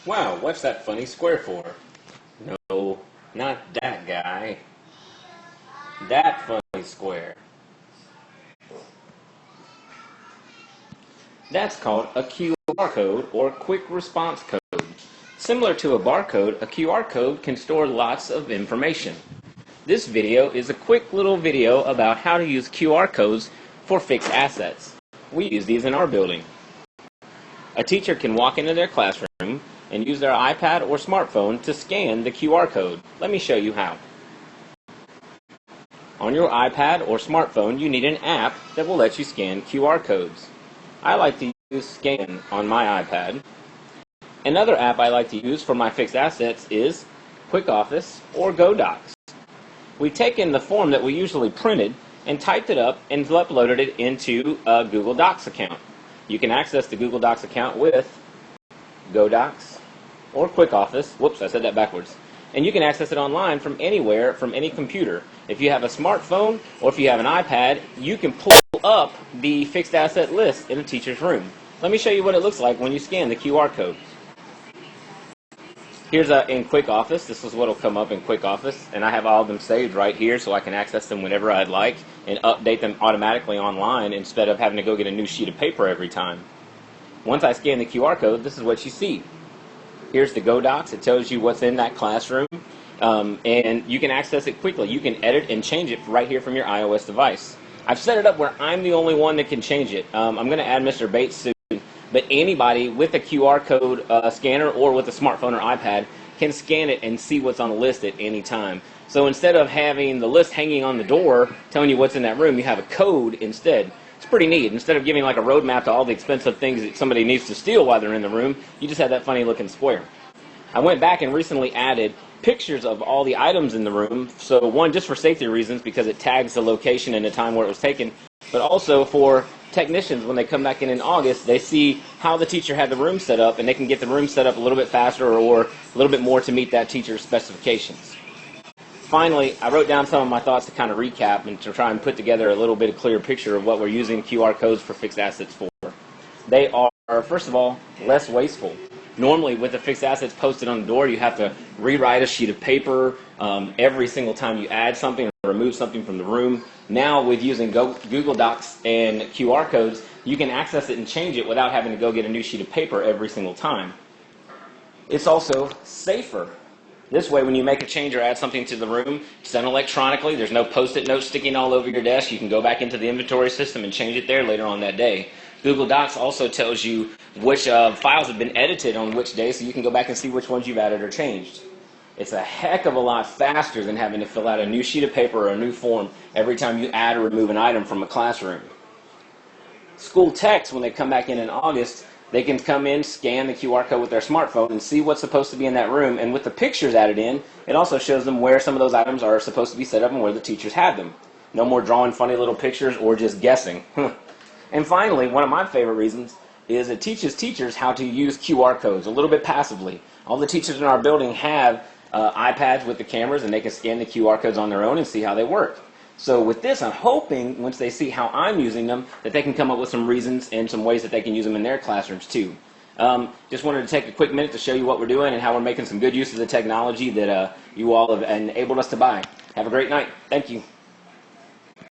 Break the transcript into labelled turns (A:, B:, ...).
A: Wow, what's that funny square for? No, not that guy. That funny square. That's called a QR code or quick response code. Similar to a barcode, a QR code can store lots of information. This video is a quick little video about how to use QR codes for fixed assets. We use these in our building. A teacher can walk into their classroom and use their iPad or smartphone to scan the QR code. Let me show you how. On your iPad or smartphone, you need an app that will let you scan QR codes. I like to use Scan on my iPad. Another app I like to use for my fixed assets is Quick Office or GoDocs. We've taken the form that we usually printed and typed it up and uploaded it into a Google Docs account. You can access the Google Docs account with GoDocs or Quick Office. Whoops, I said that backwards. And you can access it online from anywhere, from any computer. If you have a smartphone or if you have an iPad, you can pull up the fixed asset list in a teacher's room. Let me show you what it looks like when you scan the QR code. Here's in Quick Office. This is what will come up in Quick Office, and I have all of them saved right here so I can access them whenever I'd like and update them automatically online instead of having to go get a new sheet of paper every time. Once I scan the QR code, this is what you see. Here's the GoDocs. It tells you what's in that classroom, and you can access it quickly. You can edit and change it right here from your iOS device. I've set it up where I'm the only one that can change it. I'm going to add Mr. Bates soon, but anybody with a QR code scanner or with a smartphone or iPad can scan it and see what's on the list at any time. So instead of having the list hanging on the door telling you what's in that room, you have a code instead. It's pretty neat. Instead of giving like a roadmap to all the expensive things that somebody needs to steal while they're in the room, you just have that funny looking square. I went back and recently added pictures of all the items in the room. So one, just for safety reasons because it tags the location and the time where it was taken, but also for technicians when they come back in August, they see how the teacher had the room set up and they can get the room set up a little bit faster or a little bit more to meet that teacher's specifications. Finally, I wrote down some of my thoughts to kind of recap and to try and put together a little bit of clearer picture of what we're using QR codes for fixed assets for. They are, first of all, less wasteful. Normally, with the fixed assets posted on the door, you have to rewrite a sheet of paper every single time you add something or remove something from the room. Now, with using Google Docs and QR codes, you can access it and change it without having to go get a new sheet of paper every single time. It's also safer. This way, when you make a change or add something to the room, it's done electronically. There's no post-it notes sticking all over your desk. You can go back into the inventory system and change it there later on that day. Google Docs also tells you which files have been edited on which day, so you can go back and see which ones you've added or changed. It's a heck of a lot faster than having to fill out a new sheet of paper or a new form every time you add or remove an item from a classroom. School techs, when they come back in August, they can come in, scan the QR code with their smartphone, and see what's supposed to be in that room. And with the pictures added in, it also shows them where some of those items are supposed to be set up and where the teachers had them. No more drawing funny little pictures or just guessing. And finally, one of my favorite reasons is it teaches teachers how to use QR codes a little bit passively. All the teachers in our building have iPads with the cameras, and they can scan the QR codes on their own and see how they work. So with this, I'm hoping once they see how I'm using them, that they can come up with some reasons and some ways that they can use them in their classrooms too. Just wanted to take a quick minute to show you what we're doing and how we're making some good use of the technology that you all have enabled us to buy. Have a great night. Thank you.